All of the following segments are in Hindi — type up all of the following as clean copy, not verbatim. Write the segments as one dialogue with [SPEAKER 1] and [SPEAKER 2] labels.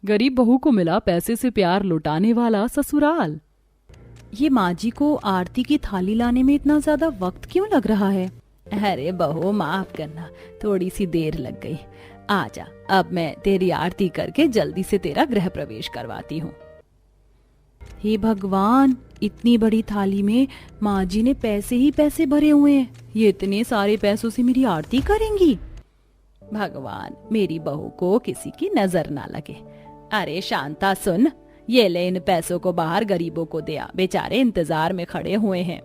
[SPEAKER 1] गरीब बहू को मिला पैसे से प्यार लुटाने वाला ससुराल।
[SPEAKER 2] ये माँ जी को आरती की थाली लाने में इतना ज्यादा वक्त क्यों लग रहा है?
[SPEAKER 3] अरे बहू माफ करना, थोड़ी सी देर लग गई। आजा, अब मैं तेरी आरती करके जल्दी से तेरा गृह प्रवेश करवाती हूँ।
[SPEAKER 2] हे भगवान, इतनी बड़ी थाली में माँ जी ने पैसे ही पैसे भरे हुए हैं। ये इतने सारे पैसों से मेरी आरती करेंगी?
[SPEAKER 3] भगवान, मेरी बहू को किसी की नजर ना लगे। अरे शांता सुन, ये ले, इन पैसों को बाहर गरीबों को दे आ, बेचारे इंतजार में खड़े हुए हैं।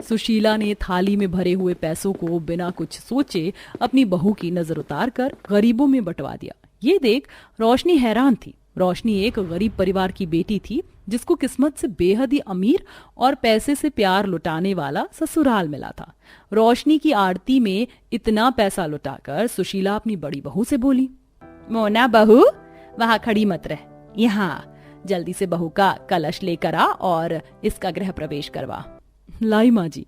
[SPEAKER 1] सुशीला ने थाली में भरे हुए पैसों को बिना कुछ सोचे अपनी बहू की नजर उतार कर गरीबों में बंटवा दिया। ये देख रोशनी हैरान थी। रोशनी एक गरीब परिवार की बेटी थी जिसको किस्मत से बेहद ही अमीर और पैसे से प्यार लुटाने वाला ससुराल मिला था। रोशनी की आरती में इतना पैसा लुटाकर सुशीला अपनी बड़ी बहू से बोली,
[SPEAKER 3] मोना बहू, वहां खड़ी मत रह, यहाँ जल्दी से बहू का कलश लेकर आ और इसका गृह प्रवेश करवा।
[SPEAKER 1] लाई माँ जी।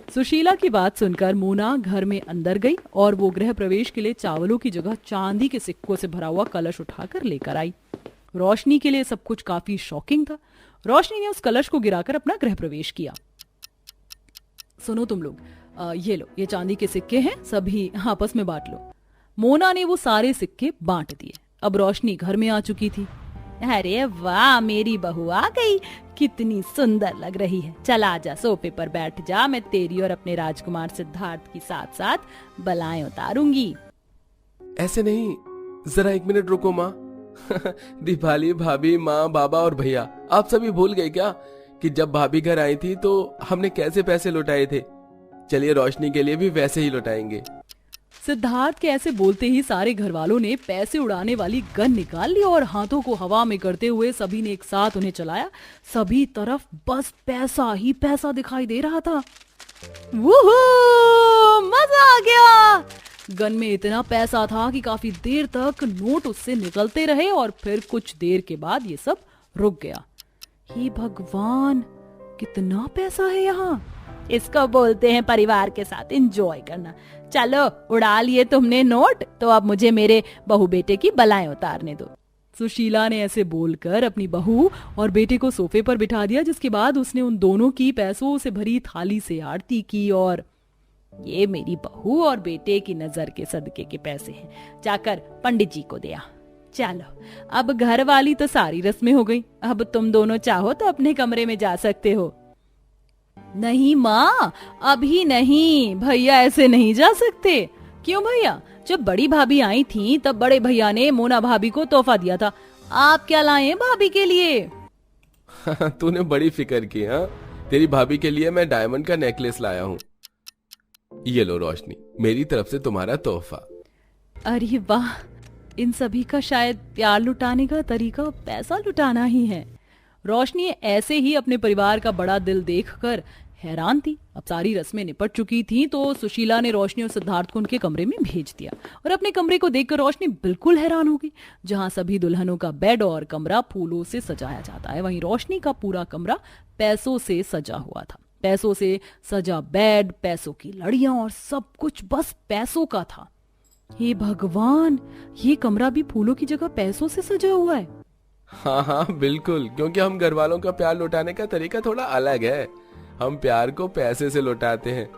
[SPEAKER 1] सुशीला की बात सुनकर मोना घर में अंदर गई और वो गृह प्रवेश के लिए चावलों की जगह चांदी के सिक्कों से भरा हुआ कलश उठाकर लेकर आई। रोशनी के लिए सब कुछ काफी शॉकिंग था। रोशनी ने उस कलश को गिराकर अपना गृह प्रवेश किया। सुनो तुम लोग, ये लो, ये चांदी के सिक्के हैं, सभी आपस में बांट लो। मोना ने वो सारे सिक्के बांट दिए। अब रोशनी घर में आ चुकी थी।
[SPEAKER 3] अरे वाह, मेरी बहू आ गई, कितनी सुंदर लग रही है। चल आजा, सोफे पर बैठ जा, मैं तेरी और अपने राजकुमार सिद्धार्थ की साथ साथ बलाएं उतारूंगी।
[SPEAKER 4] ऐसे नहीं, जरा एक मिनट रुको माँ। दीपाली, भाभी, माँ, बाबा और भैया, आप सभी भूल गए क्या कि जब भाभी घर आई थी तो हमने कैसे पैसे लुटाए थे? चलिए रोशनी के लिए भी वैसे ही लुटाएंगे।
[SPEAKER 1] सिद्धार्थ के ऐसे बोलते ही सारे घर वालों ने पैसे उड़ाने वाली गन निकाल ली और हाथों को हवा में करते हुए सभी ने एक साथ उन्हें चलाया। सभी तरफ बस पैसा ही पैसा दिखाई दे रहा था।
[SPEAKER 2] वूहू, मजा आ गया।
[SPEAKER 1] गन में इतना पैसा था कि काफी देर तक नोट उससे निकलते रहे और फिर कुछ देर के बाद ये सब रुक गया।
[SPEAKER 2] हे भगवान, कितना पैसा है यहाँ।
[SPEAKER 3] इसको बोलते हैं परिवार के साथ एंजॉय करना। चलो, उड़ा लिए तुमने नोट, तो अब मुझे मेरे बहू बेटे की बलाएं उतारने दो।
[SPEAKER 1] सुशीला ने ऐसे बोलकर अपनी बहू और बेटे को सोफे पर बिठा दिया, जिसके बाद उसने उन दोनों की पैसों से भरी थाली से आरती की और
[SPEAKER 3] ये मेरी बहू और बेटे की नजर के सदके के पैसे हैं, जाकर पंडित जी को दिया। चलो, अब घर वाली तो सारी रस्में हो गई, अब तुम दोनों चाहो तो अपने कमरे में जा सकते हो।
[SPEAKER 2] नहीं माँ, अभी नहीं, भैया ऐसे नहीं जा सकते।
[SPEAKER 1] क्यों भैया? जब बड़ी भाभी आई थी तब बड़े भैया ने मोना भाभी को तोहफा दिया था। आप क्या लाए भाभी के लिए?
[SPEAKER 4] तूने बड़ी फिक्र की। हाँ, तेरी भाभी के लिए मैं डायमंड का नेकलेस लाया हूँ। ये लो रोशनी, मेरी तरफ से तुम्हारा तोहफा।
[SPEAKER 1] अरे वाह, इन सभी का शायद प्यार लुटाने का तरीका पैसा लुटाना ही है। रोशनी ऐसे ही अपने परिवार का बड़ा दिल देखकर हैरान थी। अब सारी रस्में निपट चुकी थी तो सुशीला ने रोशनी और सिद्धार्थ को उनके कमरे में भेज दिया और अपने कमरे को देखकर रोशनी बिल्कुल हैरान हो गई। जहां सभी दुल्हनों का बेड और कमरा फूलों से सजाया जाता है, वहीं रोशनी का पूरा कमरा पैसों से सजा हुआ था। पैसों से सजा बेड, पैसों की लड़ियां और सब कुछ बस पैसों का था।
[SPEAKER 2] हे भगवान, ये कमरा भी फूलों की जगह पैसों से सजा हुआ है।
[SPEAKER 4] हाँ हाँ बिल्कुल, क्योंकि हम घर वालों का प्यार लुटाने का तरीका थोड़ा अलग है। हम प्यार को पैसे से लुटाते हैं,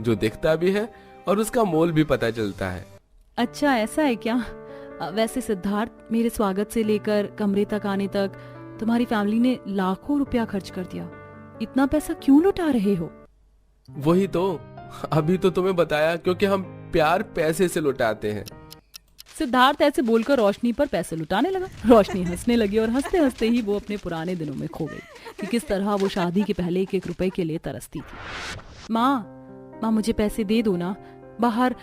[SPEAKER 4] जो दिखता भी है और उसका मोल भी पता चलता है।
[SPEAKER 2] अच्छा, ऐसा है क्या? वैसे सिद्धार्थ, मेरे स्वागत से लेकर कमरे तक आने तक तुम्हारी फैमिली ने लाखों रुपया खर्च कर दिया। इतना पैसा क्यों लुटा रहे हो?
[SPEAKER 4] वही तो, अभी तो तुम्हें बताया, क्योंकि हम प्यार पैसे से लुटाते हैं।
[SPEAKER 1] सिद्धार्थ ऐसे बोलकर रोशनी पर पैसे लुटाने लगा। रोशनी हंसने लगी और हंसते हंसते ही वो अपने पुराने दिनों में खो गई कि किस तरह वो शादी के पहले एक एक रुपए के लिए तरसती थी।
[SPEAKER 2] माँ, मुझे पैसे दे दो ना, बाहर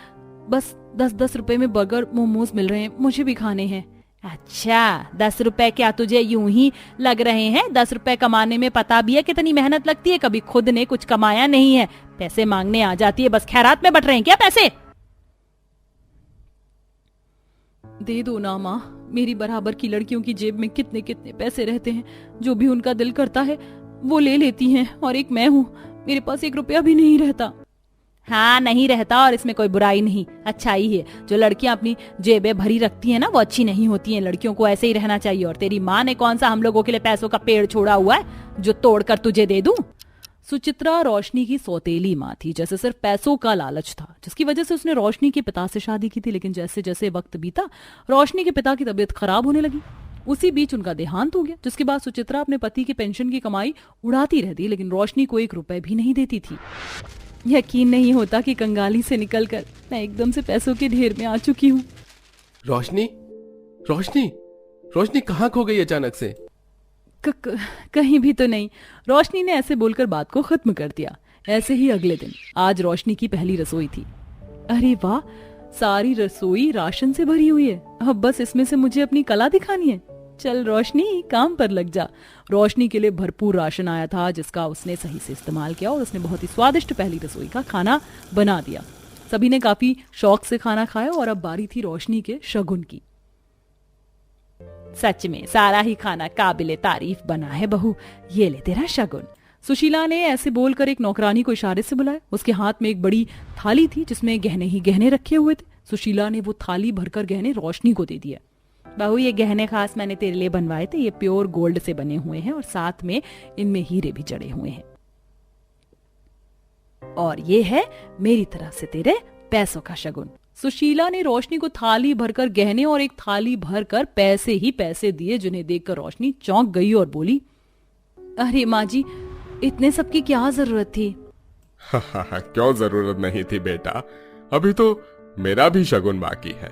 [SPEAKER 2] बस 10-10 रुपए में बर्गर मोमोज मिल रहे हैं, मुझे भी खाने हैं।
[SPEAKER 3] अच्छा, 10 रुपए क्या तुझे यूं ही लग रहे हैं? 10 रुपए कमाने में पता भी है कितनी मेहनत लगती है। कभी खुद ने कुछ कमाया नहीं है, पैसे मांगने आ जाती है, बस खैरात में बट रहे हैं क्या पैसे?
[SPEAKER 2] दे दो ना माँ, मेरी बराबर की लड़कियों की जेब में कितने कितने पैसे रहते हैं, जो भी उनका दिल करता है वो ले लेती हैं, और एक मैं हूँ, मेरे पास 1 रुपया भी नहीं रहता।
[SPEAKER 3] हाँ नहीं रहता, और इसमें कोई बुराई नहीं, अच्छा ही है। जो लड़कियां अपनी जेबें भरी रखती हैं ना, वो अच्छी नहीं होती हैं। लड़कियों को ऐसे ही रहना चाहिए। और तेरी माँ ने कौन सा हम लोगों के लिए पैसों का पेड़ छोड़ा हुआ है जो तोड़कर तुझे दे दूं?
[SPEAKER 1] सुचित्रा रोशनी की सौतेली माँ थी, जैसे सिर्फ पैसों का लालच था जिसकी वजह से उसने रोशनी के पिता से शादी की थी। लेकिन जैसे जैसे वक्त बीता, रोशनी के पिता की तबीयत खराब होने लगी। उसी बीच उनका देहांत हो गया, जिसके बाद सुचित्रा अपने पति की पेंशन की कमाई उड़ाती रहती, लेकिन रोशनी को 1 रुपए भी नहीं देती थी। यकीन नहीं होता कि कंगाली से निकलकर मैं एकदम से पैसों के ढेर में आ चुकी हूँ।
[SPEAKER 4] रोशनी, रोशनी, रोशनी कहाँ खो गई अचानक से?
[SPEAKER 1] कहीं भी तो नहीं। रोशनी ने ऐसे बोलकर बात को खत्म कर दिया। ऐसे ही अगले दिन आज रोशनी की पहली रसोई थी। अरे वाह, सारी रसोई राशन से भरी हुई है। अब बस इसमें से मुझे अपनी कला दिखानी है। चल रोशनी, काम पर लग जा। रोशनी के लिए भरपूर राशन आया था, जिसका उसने सही से इस्तेमाल किया और उसने बहुत ही स्वादिष्ट पहली रसोई का खाना बना दिया। सभी ने काफी शौक से खाना खाया और अब बारी थी रोशनी के शगुन की।
[SPEAKER 3] सच में सारा ही खाना काबिले तारीफ बना है बहू, ये ले तेरा शगुन।
[SPEAKER 1] सुशीला ने ऐसे बोलकर एक नौकरानी को इशारे से बुलाया। उसके हाथ में एक बड़ी थाली थी जिसमें गहने ही गहने रखे हुए थे। सुशीला ने वो थाली भरकर गहने रोशनी को दे दिया।
[SPEAKER 3] बहू, ये गहने खास मैंने तेरे लिए बनवाए थे। ये प्योर गोल्ड से बने हुए हैं और साथ में इनमें हीरे भी जड़े हुए हैं। और ये है मेरी तरफ से तेरे पैसों का शगुन।
[SPEAKER 1] सुशीला ने रोशनी को थाली भरकर गहने और एक थाली भरकर पैसे ही पैसे दिए, जिन्हें देखकर रोशनी चौंक गई और बोली, अरे माँ जी, इतने सब की क्या जरूरत थी?
[SPEAKER 5] क्यों जरूरत नहीं थी बेटा, अभी तो मेरा भी शगुन बाकी है।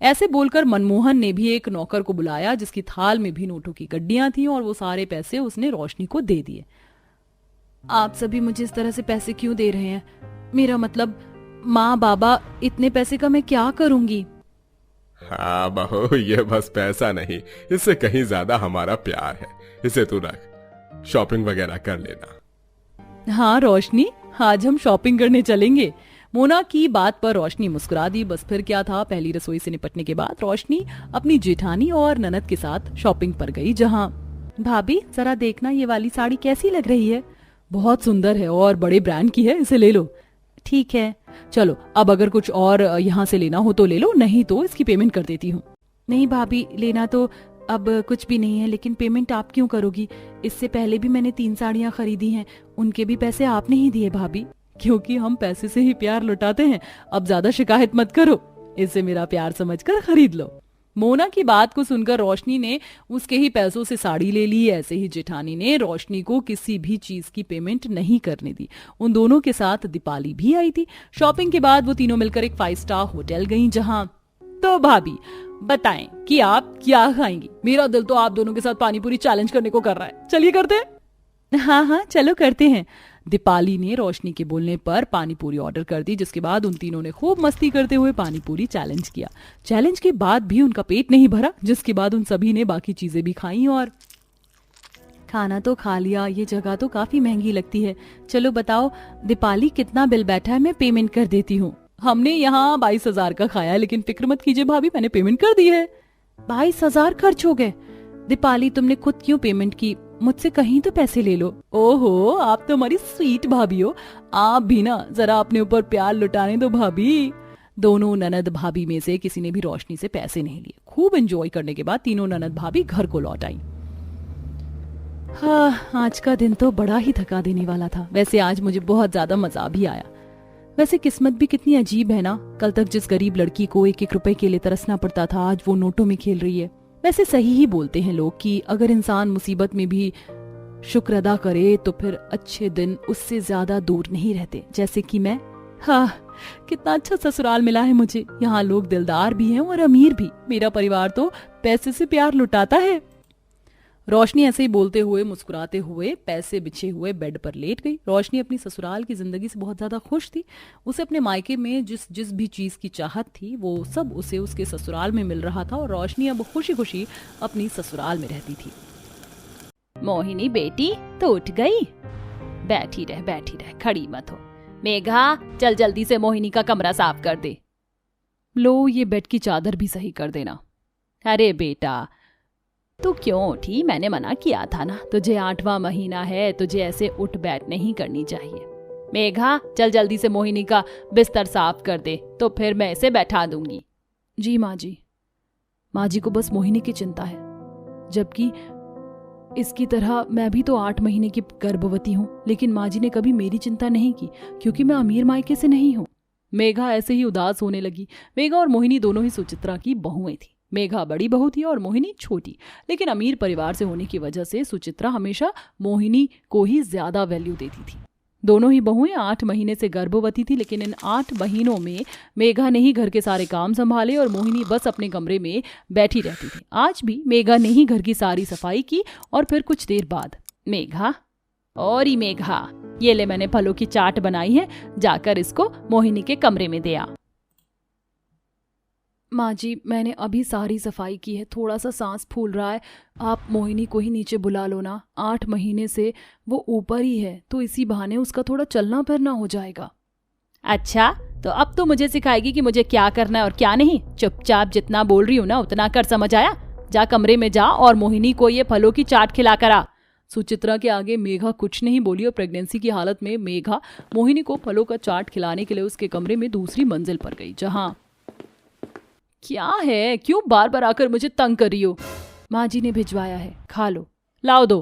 [SPEAKER 1] ऐसे बोलकर मनमोहन ने भी एक नौकर को बुलाया, जिसकी थाल में भी नोटों की गड्डियां थी और वो सारे पैसे उसने रोशनी को दे दिए। आप सभी मुझे इस तरह से पैसे क्यों दे रहे हैं? मेरा मतलब, माँ बाबा, इतने पैसे का मैं क्या करूंगी?
[SPEAKER 5] हाँ बहू, ये बस पैसा नहीं, इससे कहीं ज्यादा हमारा प्यार है। इसे तू रख, शॉपिंग वगैरह कर लेना।
[SPEAKER 1] हाँ रोशनी, आज हम शॉपिंग करने चलेंगे। मोना की बात पर रोशनी मुस्कुरा दी। बस फिर क्या था, पहली रसोई से निपटने के बाद रोशनी अपनी जेठानी और ननद के साथ शॉपिंग पर गई, जहाँ भाभी जरा देखना ये वाली साड़ी कैसी लग रही है? बहुत सुंदर है और बड़े ब्रांड की है, इसे ले लो। ठीक है, चलो अब अगर कुछ और यहाँ से लेना हो तो ले लो, नहीं तो इसकी पेमेंट कर देती हूँ। नहीं भाभी, लेना तो अब कुछ भी नहीं है, लेकिन पेमेंट आप क्यों करोगी? इससे पहले भी मैंने 3 साड़ियाँ खरीदी हैं, उनके भी पैसे आपने ही दिए भाभी। क्योंकि हम पैसे से ही प्यार लुटाते हैं। अब ज्यादा शिकायत मत करो, इसे मेरा प्यार समझकर खरीद लो। मोना की बात को सुनकर रोशनी ने उसके ही पैसों से साड़ी ले ली। ऐसे ही जेठानी ने रोशनी को किसी भी चीज की पेमेंट नहीं करने दी। उन दोनों के साथ दीपाली भी आई थी। शॉपिंग के बाद वो तीनों मिलकर एक 5 स्टार होटल गईं, जहां तो भाभी बताएं कि आप क्या खाएंगी? मेरा दिल तो आप दोनों के साथ पानीपुरी चैलेंज करने को कर रहा है। चलिए करते हैं। हाँ, चलो करते हैं। दीपाली ने रोशनी के बोलने पर पानीपुरी ऑर्डर कर दी, जिसके बाद उन तीनों ने खूब मस्ती करते हुए पानीपुरी चैलेंज किया। चैलेंज के बाद भी उनका पेट नहीं भरा, जिसके बाद उन सभी ने बाकी चीजें भी खाई और खाना तो खा लिया। ये जगह तो काफी महंगी लगती है। चलो बताओ दीपाली, कितना बिल बैठा है? मैं पेमेंट कर देती हूँ। हमने यहाँ 22,000 का खाया, लेकिन फिक्र मत कीजिए भाभी, मैंने पेमेंट कर दी है। 22,000 खर्च हो गए? दीपाली, तुमने खुद क्यों पेमेंट की? मुझसे कहीं तो पैसे ले लो। ओहो, आप तो हमारी स्वीट भाभी हो। आप भी ना जरा अपने ऊपर प्यार लुटाने दो भाभी। दोनों ननद भाभी में से किसी ने भी रोशनी से पैसे नहीं लिए। खूब एंजॉय करने के बाद तीनों ननद भाभी घर को लौट आई। हाँ, आज का दिन तो बड़ा ही थका देने वाला था। वैसे आज मुझे बहुत ज्यादा मजा भी आया। वैसे किस्मत भी कितनी अजीब है ना। कल तक जिस गरीब लड़की को 1-1 रुपए के लिए तरसना पड़ता था, आज वो नोटों में खेल रही है। वैसे सही ही बोलते हैं लोग कि अगर इंसान मुसीबत में भी शुक्र अदा करे तो फिर अच्छे दिन उससे ज्यादा दूर नहीं रहते, जैसे कि मैं। हाँ, कितना अच्छा ससुराल मिला है मुझे। यहाँ लोग दिलदार भी हैं और अमीर भी। मेरा परिवार तो पैसे से प्यार लुटाता है। रोशनी ऐसे ही बोलते हुए मुस्कुराते हुए पैसे बिछे हुए बेड पर लेट गई। रोशनी अपनी ससुराल की जिंदगी से बहुत ज्यादा खुश थी। उसे अपने मायके में जिस भी चीज की चाहत थी वो सब उसे उसके ससुराल में मिल रहा था और रोशनी अब खुशी खुशी अपनी ससुराल में रहती थी।
[SPEAKER 3] मोहिनी बेटी, तो उठ गई? बैठी रह, खड़ी मत हो। मेघा, चल जल्दी से मोहिनी का कमरा साफ कर दे।
[SPEAKER 1] लो, ये बेड की चादर भी सही कर देना।
[SPEAKER 3] अरे बेटा, तू क्यों उठी? मैंने मना किया था ना, तुझे 8वां महीना है, तुझे ऐसे उठ बैठ नहीं करनी चाहिए। मेघा चल जल्दी से मोहिनी का बिस्तर साफ कर दे, तो फिर मैं इसे बैठा दूंगी।
[SPEAKER 2] जी माँ जी। माँ जी को बस मोहिनी की चिंता है, जबकि इसकी तरह मैं भी तो 8 महीने की गर्भवती हूँ, लेकिन माँ जी ने कभी मेरी चिंता नहीं की क्योंकि मैं अमीर मायके से नहीं हूँ।
[SPEAKER 3] मेघा ऐसे ही उदास होने लगी। मेघा और मोहिनी दोनों ही सुचित्रा की बहुएं थी। मेघा बड़ी बहू थी और मोहिनी छोटी, लेकिन अमीर परिवार से होने की वजह से सुचित्रा हमेशा मोहिनी को ही ज्यादा वैल्यू देती थी। दोनों ही बहुएं 8 महीने से गर्भवती थी, लेकिन इन 8 महीनों में मेघा ने ही घर के सारे काम संभाले और मोहिनी बस अपने कमरे में बैठी रहती थी। आज भी मेघा ने ही घर की सारी सफाई की और फिर कुछ देर बाद मेघा, और ही मेघा, ये ले मैंने फलों की चाट बनाई है, जाकर इसको मोहिनी के कमरे में दे आ।
[SPEAKER 2] माँ जी मैंने अभी सारी सफाई की है, थोड़ा सा सांस फूल रहा है, आप मोहिनी को ही नीचे बुला लो ना। 8 महीने से वो ऊपर ही है, तो इसी बहाने उसका थोड़ा चलना फिरना हो जाएगा।
[SPEAKER 3] अच्छा, तो अब तो मुझे सिखाएगी कि मुझे क्या करना है और क्या नहीं। चुपचाप जितना बोल रही हूँ ना उतना कर, समझ आया? जा कमरे में जा और मोहिनी को ये फलों की चाट खिला कर आ।
[SPEAKER 2] सुचित्रा के आगे मेघा कुछ नहीं बोली और प्रेगनेंसी की हालत में मेघा मोहिनी को फलों का चाट खिलाने के लिए उसके कमरे में दूसरी मंजिल पर गई, जहाँ
[SPEAKER 3] क्या है, क्यों बार बार आकर मुझे तंग कर रही हो?
[SPEAKER 2] माँ जी ने भिजवाया है, खा लो।
[SPEAKER 3] लाओ दो।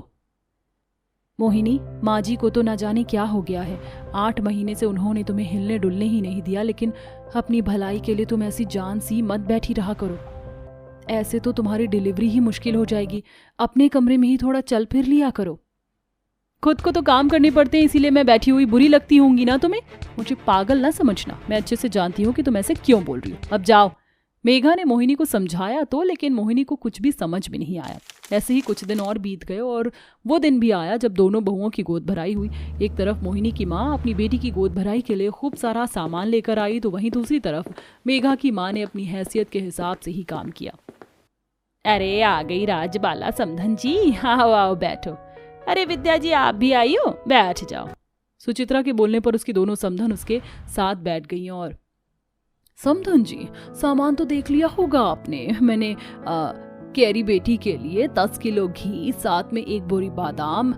[SPEAKER 2] मोहिनी, माँ जी को तो ना जाने क्या हो गया है। 8 महीने से उन्होंने तुम्हें हिलने डुलने ही नहीं दिया, लेकिन अपनी भलाई के लिए तुम ऐसी जान सी मत बैठी रहा करो। ऐसे तो तुम्हारी डिलीवरी ही मुश्किल हो जाएगी। अपने कमरे में ही थोड़ा चल फिर लिया करो।
[SPEAKER 3] खुद को तो काम करने पड़ते हैं, इसीलिए मैं बैठी हुई बुरी लगती होंगी ना तुम्हें? मुझे पागल ना समझना, मैं अच्छे से जानती हूँ कि तुम ऐसे क्यों बोल रही हो। अब जाओ। मेघा ने मोहिनी को समझाया तो, लेकिन मोहिनी को कुछ भी समझ में नहीं आया। ऐसे ही कुछ दिन और बीत गए और वो दिन भी आया जब दोनों बहुओं की गोद भराई हुई। एक तरफ मोहिनी की माँ अपनी बेटी की गोद भराई के लिए खूब सारा सामान लेकर आई, तो वहीं दूसरी तरफ मेघा की माँ ने अपनी हैसियत के हिसाब से ही काम किया। अरे आ गई राजबाला समधन जी, आओ आओ बैठो। अरे विद्या जी आप भी आई हो, बैठ जाओ।
[SPEAKER 2] सुचित्रा के बोलने पर उसकी दोनों समधन उसके साथ बैठ गई और समधन जी, सामान तो देख लिया होगा आपने। मैंने कैरी बेटी के लिए 10 किलो घी, साथ में 1 बोरी बादाम,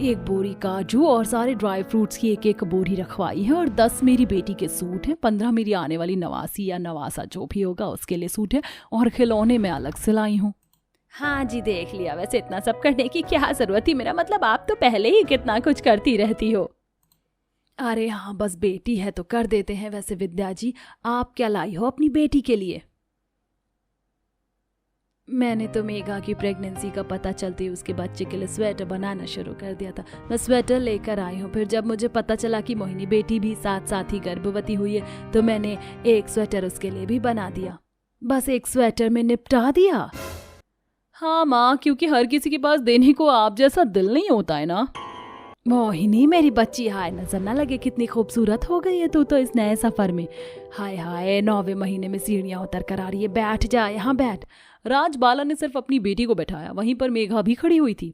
[SPEAKER 2] 1 बोरी काजू और सारे ड्राई फ्रूट्स की 1-1 बोरी रखवाई है। और 10 मेरी बेटी के सूट हैं, 15 मेरी आने वाली नवासी या नवासा जो भी होगा उसके लिए सूट है, और खिलौने में अलग से लाई हूँ।
[SPEAKER 3] हाँ जी देख लिया। वैसे इतना सब करने की क्या जरूरत थी? मेरा मतलब आप तो पहले ही कितना कुछ करती रहती हो।
[SPEAKER 2] अरे हाँ, बस बेटी है तो कर देते हैं। वैसे विद्या जी, आप क्या लाई हो अपनी बेटी के लिए? मैंने तो मेघा की प्रेगनेंसी का पता चलते ही उसके बच्चे के लिए स्वेटर बनाना शुरू कर दिया था। मैं स्वेटर लेकर आई हूँ। फिर जब मुझे पता चला कि मोहिनी बेटी भी साथ साथ ही गर्भवती हुई है, तो मैंने 1 स्वेटर उसके लिए भी बना दिया। बस 1 स्वेटर में निपटा दिया।
[SPEAKER 3] हाँ माँ, क्योंकि हर किसी के पास देने को आप जैसा दिल नहीं होता है ना।
[SPEAKER 2] मोहिनी मेरी बच्ची, हाय नजर ना लगे कितनी खूबसूरत हो गई है तू तो इस नए सफर में। हाय हाय, 9वें महीने में सीढ़ियां उतर कर आ रही है। बैठ जा, यहाँ बैठ।
[SPEAKER 3] राजबाला ने सिर्फ अपनी बेटी को बैठाया, वहीं पर मेघा भी खड़ी हुई थी।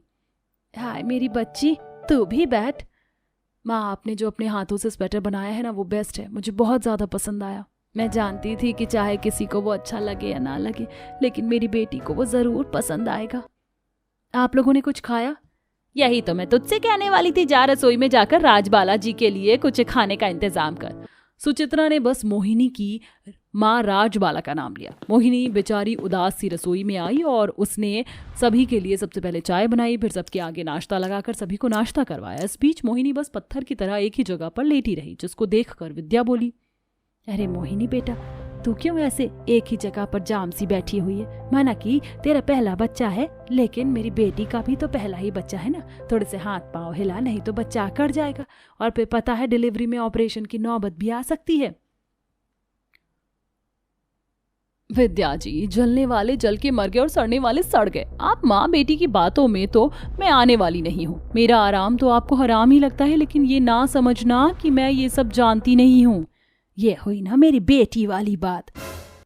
[SPEAKER 2] हाय मेरी बच्ची, तू भी बैठ। माँ, आपने जो अपने हाथों से स्वेटर बनाया है ना, वो बेस्ट है, मुझे बहुत ज्यादा पसंद आया। मैं जानती थी कि चाहे किसी को वो अच्छा लगे या ना लगे, लेकिन मेरी बेटी को वो जरूर पसंद आएगा। आप लोगों ने कुछ खाया?
[SPEAKER 3] यही तो मैं तुझसे कहने वाली थी, जा रसोई में जाकर राजबाला जी के लिए कुछ खाने का इंतजाम कर।
[SPEAKER 2] सुचित्रा ने बस मोहिनी की माँ राजबाला का नाम लिया। मोहिनी बेचारी उदास सी रसोई में आई और उसने सभी के लिए सबसे पहले चाय बनाई, फिर सबके आगे नाश्ता लगाकर सभी को नाश्ता करवाया। इस बीच मोहिनी बस पत्थर की तरह एक ही जगह पर लेटी रही, जिसको देखकर विद्या बोली, अरे मोहिनी बेटा, तू क्यों ऐसे एक ही जगह पर जाम सी बैठी हुई है? माना कि तेरा पहला बच्चा है, लेकिन मेरी बेटी का भी तो पहला ही बच्चा है ना। थोड़े से हाथ पांव हिला, नहीं तो बच्चा अकड़ जाएगा, और फिर पता है डिलीवरी में ऑपरेशन की नौबत भी आ सकती है।
[SPEAKER 3] विद्या जी, जलने वाले जल के मर गए और सड़ने वाले सड़ गए। आप माँ बेटी की बातों में तो मैं आने वाली नहीं हूँ। मेरा आराम तो आपको हराम ही लगता है, लेकिन ये ना समझना कि मैं ये सब जानती नहीं हूँ।
[SPEAKER 2] ये हुई ना मेरी बेटी वाली बात।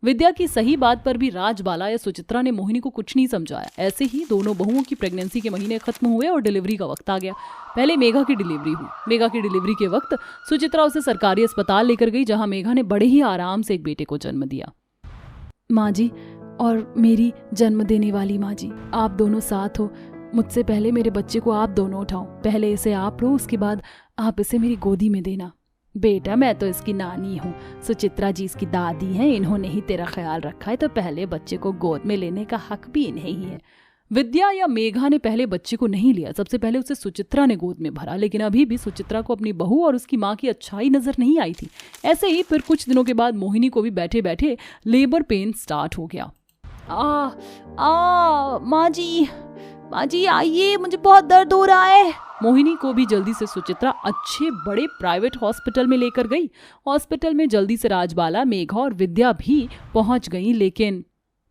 [SPEAKER 3] विद्या की सही बात पर भी राजबाला या सुचित्रा ने मोहिनी को कुछ नहीं समझाया। ऐसे ही दोनों बहुओं की प्रेगनेंसी के महीने खत्म हुए और डिलीवरी का वक्त आ गया। पहले मेघा की डिलीवरी हुई। मेघा की डिलीवरी के वक्त सुचित्रा उसे सरकारी अस्पताल लेकर गई, जहां मेघा ने बड़े ही आराम से एक बेटे को जन्म दिया।
[SPEAKER 2] माँ जी और मेरी जन्म देने वाली माँ जी, आप दोनों साथ हो, मुझसे पहले मेरे बच्चे को आप दोनों उठाओ। पहले इसे आप लो, उसके बाद आप इसे मेरी गोदी में देना।
[SPEAKER 3] बेटा मैं तो इसकी नानी हूँ, सुचित्रा जी इसकी दादी हैं, इन्होंने ही तेरा ख्याल रखा है, तो पहले बच्चे को गोद में लेने का हक भी इन्हें ही है।
[SPEAKER 2] विद्या या मेघा ने पहले बच्चे को नहीं लिया, सबसे पहले उसे सुचित्रा ने गोद में भरा, लेकिन अभी भी सुचित्रा को अपनी बहू और उसकी माँ की अच्छाई नजर नहीं आई थी। ऐसे ही फिर कुछ दिनों के बाद मोहिनी को भी बैठे बैठे लेबर पेन स्टार्ट हो गया।
[SPEAKER 3] माँ जी आइए, मुझे बहुत दर्द हो रहा है।
[SPEAKER 2] मोहिनी को भी जल्दी से सुचित्रा अच्छे बड़े प्राइवेट हॉस्पिटल में लेकर गई। हॉस्पिटल में जल्दी से राजबाला, मेघा और विद्या भी पहुंच गई। लेकिन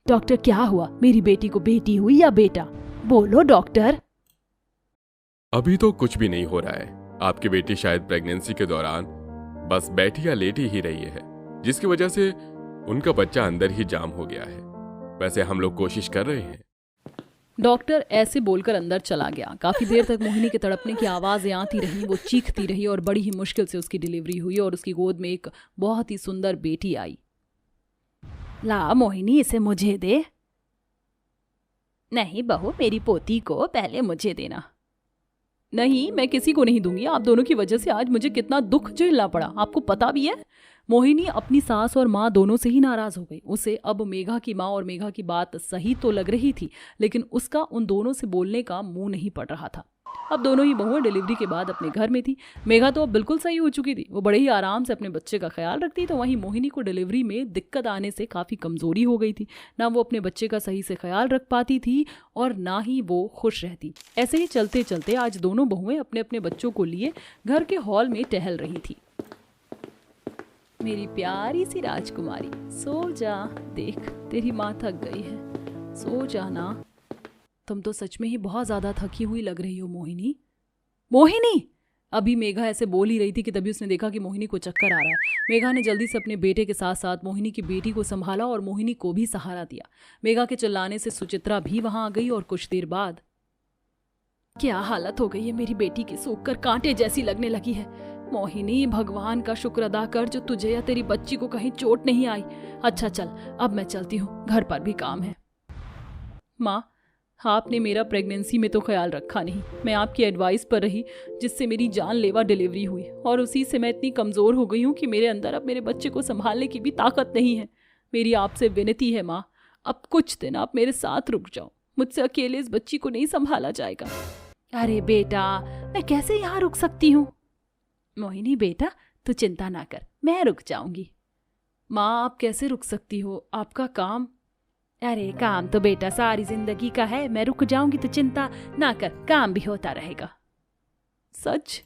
[SPEAKER 3] डॉक्टर क्या हुआ, मेरी बेटी को बेटी हुई या बेटा? बोलो डॉक्टर।
[SPEAKER 5] अभी तो कुछ भी नहीं हो रहा है। आपकी बेटी शायद प्रेगनेंसी के दौरान बस बैठी या लेटी ही रही है, जिसकी वजह से उनका बच्चा अंदर ही जाम हो गया है। वैसे हम लोग कोशिश कर रहे हैं।
[SPEAKER 2] डॉक्टर ऐसे बोलकर अंदर चला गया। काफी देर तक मोहिनी के तड़पने की आवाजें आती रही, वो चीखती रही और बड़ी ही मुश्किल से उसकी डिलीवरी हुई और उसकी गोद में एक बहुत ही सुंदर बेटी आई।
[SPEAKER 3] ला मोहिनी, इसे मुझे दे। नहीं बहू, मेरी पोती को पहले मुझे देना।
[SPEAKER 2] नहीं, मैं किसी को नहीं दूंगी। आप दोनों की वजह से आज मुझे कितना दुख झेलना पड़ा, आपको पता भी है। मोहिनी अपनी सास और माँ दोनों से ही नाराज हो गई। उसे अब मेघा की माँ और मेघा की बात सही तो लग रही थी, लेकिन उसका उन दोनों से बोलने का मुंह नहीं पड़ रहा था। अब दोनों ही बहुएं डिलीवरी के बाद अपने घर में थी। मेघा तो अब बिल्कुल सही हो चुकी थी, वो बड़े ही आराम से अपने बच्चे का ख्याल रखती। तो वहीं मोहिनी को डिलीवरी में दिक्कत आने से काफ़ी कमज़ोरी हो गई थी। ना वो अपने बच्चे का सही से ख्याल रख पाती थी और ना ही वो खुश रहती। ऐसे ही चलते चलते आज दोनों बहुएं अपने अपने बच्चों को लिए घर के हॉल में टहल रही थी।
[SPEAKER 3] मेरी प्यारी सी राजकुमारी, सो जा, देख तेरी माँ थक गई है, सो जाना।
[SPEAKER 2] तुम तो सच में ही बहुत ज्यादा थकी हुई लग रही हो मोहिनी। मोहिनी! अभी मेघा ऐसे बोल ही रही थी कि तभी उसने देखा कि मोहिनी को चक्कर आ रहा है। मेघा ने जल्दी से अपने बेटे के साथ साथ मोहिनी की बेटी को संभाला और मोहिनी को भी सहारा दिया। मेघा के चिल्लाने से सुचित्रा भी वहां आ गई और कुछ देर बाद
[SPEAKER 3] क्या हालत हो गई है मेरी बेटी की, सूखकर कांटे जैसी लगने लगी है। मोहिनी, भगवान का शुक्र अदा कर जो तुझे या तेरी बच्ची को कहीं चोट नहीं आई। अच्छा चल, अब मैं चलती हूँ, घर पर भी काम है।
[SPEAKER 2] माँ, आपने मेरा प्रेगनेंसी में तो ख्याल रखा नहीं। मैं आपकी एडवाइस पर रही, जिससे मेरी जानलेवा डिलीवरी हुई और उसी से मैं इतनी कमज़ोर हो गई हूँ कि मेरे अंदर अब मेरे बच्चे को संभालने की भी ताकत नहीं है। मेरी आपसे विनती है माँ, अब कुछ दिन आप मेरे साथ रुक जाओ। मुझसे अकेले इस बच्ची को नहीं संभाला जाएगा।
[SPEAKER 3] अरे बेटा, मैं कैसे यहाँ रुक सकती हूँ? मोहिनी बेटा, तू चिंता ना कर, मैं रुक जाऊंगी।
[SPEAKER 2] माँ, आप कैसे रुक सकती हो? आपका काम।
[SPEAKER 3] अरे काम तो बेटा सारी जिंदगी का है, मैं रुक जाऊंगी तो चिंता ना कर, काम भी होता रहेगा।
[SPEAKER 2] सच?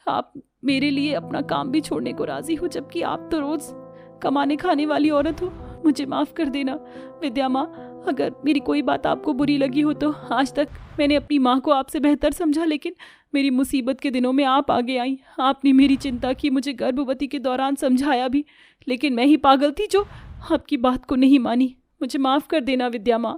[SPEAKER 2] आप मेरे लिए अपना काम भी छोड़ने को राजी हो, जबकि आप तो रोज कमाने खाने वाली औरत हो। मुझे माफ कर देना विद्या माँ, अगर मेरी कोई बात आपको बुरी लगी हो तो। आज तक मैंने अपनी माँ को आपसे बेहतर समझा, लेकिन मेरी मुसीबत के दिनों में आप आगे आई। आपने मेरी चिंता की, मुझे गर्भवती के दौरान समझाया भी, लेकिन मैं ही पागल थी जो आपकी बात को नहीं मानी। मुझे माफ कर देना विद्या माँ।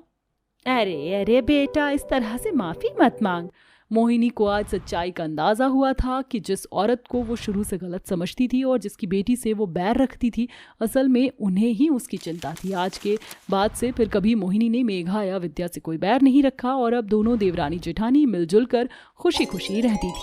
[SPEAKER 3] अरे बेटा, इस तरह से माफी मत मांग।
[SPEAKER 2] मोहिनी को आज सच्चाई का अंदाजा हुआ था कि जिस औरत को वो शुरू से गलत समझती थी और जिसकी बेटी से वो बैर रखती थी, असल में उन्हें ही उसकी चिंता थी। आज के बाद से फिर कभी मोहिनी ने मेघा या विद्या से कोई बैर नहीं रखा और अब दोनों देवरानी जेठानी मिलजुल कर खुशी खुशी रहती थी।